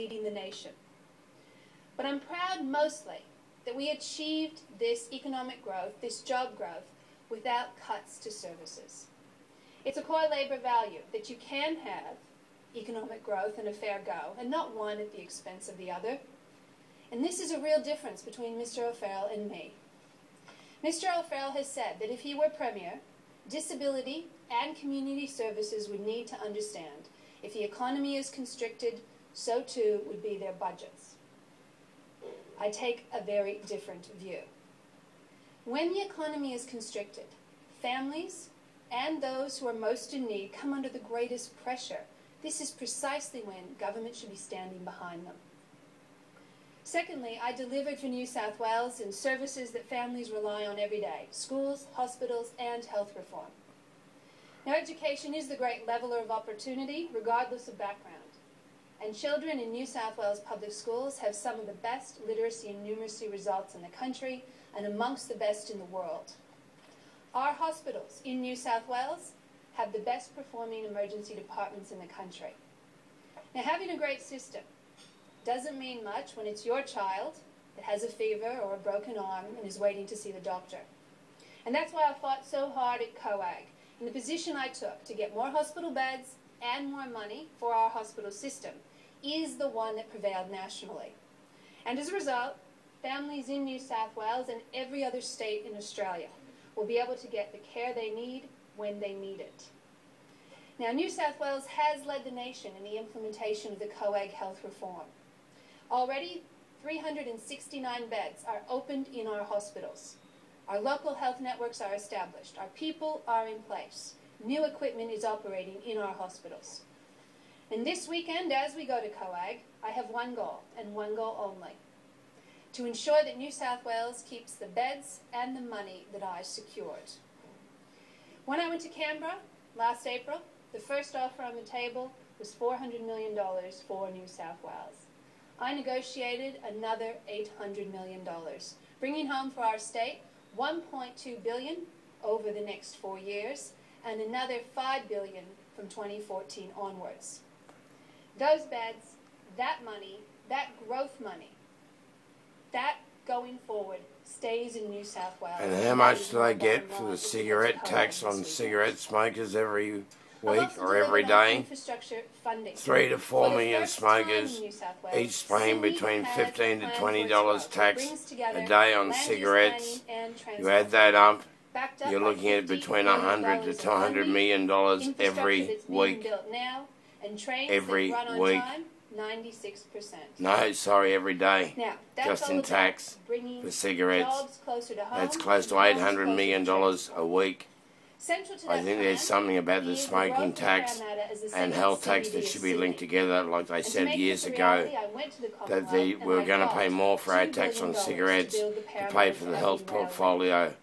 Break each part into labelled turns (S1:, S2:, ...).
S1: leading the nation. But I'm proud mostly that we achieved this economic growth, this job growth, without cuts to services. It's a core labor value that you can have economic growth and a fair go, and not one at the expense of the other. And this is a real difference between Mr. O'Farrell and me. Mr. O'Farrell has said that if he were Premier, disability and community services would need to understand if the economy is constricted, so too would be their budgets. I take a very different view. When the economy is constricted, families and those who are most in need come under the greatest pressure. This is precisely when government should be standing behind them. Secondly, I delivered for New South Wales in services that families rely on every day: schools, hospitals, and health reform. Now, education is the great leveller of opportunity, regardless of background. And children in New South Wales public schools have some of the best literacy and numeracy results in the country and amongst the best in the world. Our hospitals in New South Wales have the best performing emergency departments in the country. Now, having a great system doesn't mean much when it's your child that has a fever or a broken arm and is waiting to see the doctor. And that's why I fought so hard at COAG, and the position I took to get more hospital beds and more money for our hospital system is the one that prevailed nationally. And as a result, families in New South Wales and every other state in Australia will be able to get the care they need when they need it. Now, New South Wales has led the nation in the implementation of the COAG health reform. Already, 369 beds are opened in our hospitals. Our local health networks are established. Our people are in place. New equipment is operating in our hospitals. And this weekend, as we go to COAG, I have one goal, and one goal only: to ensure that New South Wales keeps the beds and the money that I secured. When I went to Canberra last April, the first offer on the table was $400 million for New South Wales. I negotiated another $800 million, bringing home for our state $1.2 billion over the next 4 years and another $5 billion from 2014 onwards. Those beds, that money, that growth money, that going forward stays in New South Wales.
S2: And how much do they get for the cigarette tax on cigarette smokers every week or every day? 3 to 4 million smokers, each paying between $15 to $20 tax a day on cigarettes. You add that up, you're looking at between $100 to $200 million every week. Every week.
S1: 96%.
S2: No, sorry, every day.
S1: Now,
S2: just in tax for cigarettes. That's close to $800 million a week. I think there's something about the smoking tax and health tax that should be linked together, like they said years ago, that we were going to pay more for our tax on cigarettes to pay for the health portfolio.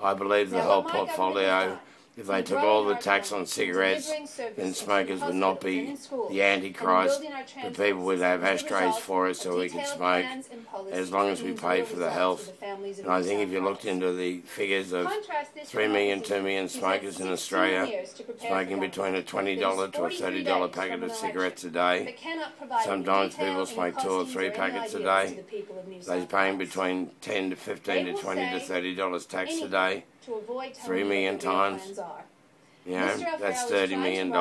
S2: I believe the health portfolio, if they took all the tax on cigarettes, then smokers would not be the Antichrist, but people would have ashtrays for us so we could smoke, as long as we pay for the health. And I think if you looked into the figures of 3 million, 2 million smokers in Australia, smoking between a $20 to a $30 packet of cigarettes a day, sometimes people smoke 2 or 3 packets a day, they're paying between $10 to $15 to $20 to $30 tax a day. 3 million times, you know, that's $30 million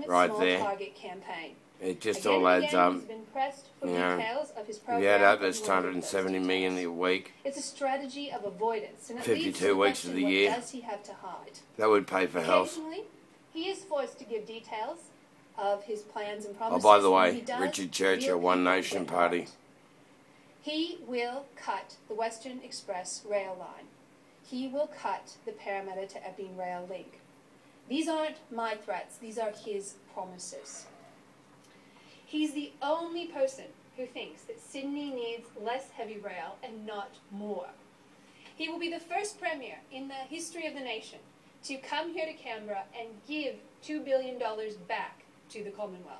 S2: right there. It just all adds up. You know, if you add up, that's $270 million a week.
S1: It's a strategy of avoidance, and
S2: 52 weeks of the year. That would pay for health.
S1: He is forced to give details of his plans and promises.
S2: Oh, by the way, Richard Churchill, One Nation Party.
S1: He will cut the Western Express rail line. He will cut the Parramatta to Epping rail link. These aren't my threats, these are his promises. He's the only person who thinks that Sydney needs less heavy rail and not more. He will be the first Premier in the history of the nation to come here to Canberra and give $2 billion back to the Commonwealth.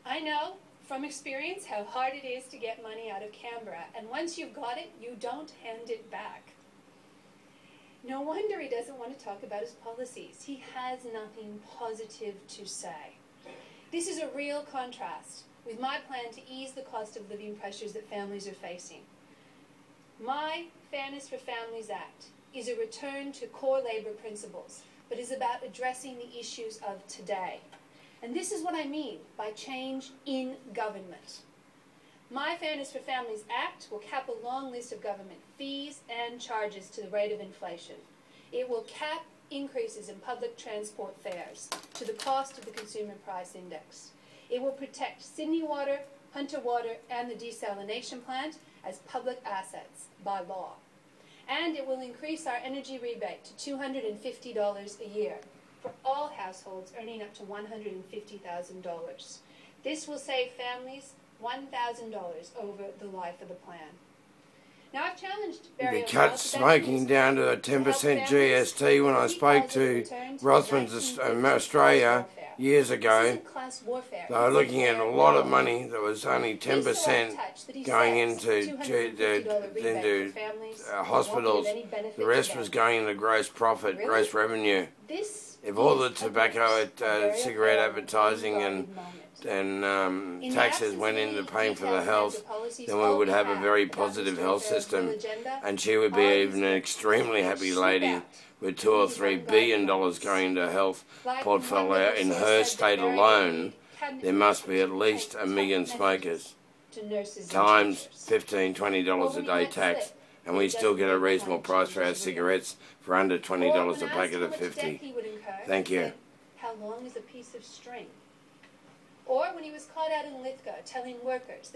S1: I know from experience how hard it is to get money out of Canberra, and once you've got it, you don't hand it back. No wonder he doesn't want to talk about his policies. He has nothing positive to say. This is a real contrast with my plan to ease the cost of living pressures that families are facing. My Fairness for Families Act is a return to core labour principles, but is about addressing the issues of today. And this is what I mean by change in government. My Fairness for Families Act will cap a long list of government fees and charges to the rate of inflation. It will cap increases in public transport fares to the cost of the Consumer Price Index. It will protect Sydney Water, Hunter Water, and the desalination plant as public assets by law. And it will increase our energy rebate to $250 a year for all households earning up to $150,000. This will save families $1,000 over the life of the plan. Now, I've challenged
S2: They cut smoking down to a 10% GST when I spoke to Rothmans Australia years ago. They were looking at a lot of money that was only 10% going into hospitals. The rest was going into gross profit, gross revenue. If all the tobacco, cigarette advertising and taxes went into paying for the health, then we would have a very positive health system, and she would be even an extremely happy lady with $2 or $3 billion going into health portfolio. In her state alone, there must be at least 1 million smokers, times $15, $20 a day tax, and we still get a reasonable price for our cigarettes for under $20 a packet of 50. Thank you.
S1: How long is a piece of string? Or when he was caught out in Lithgow telling workers that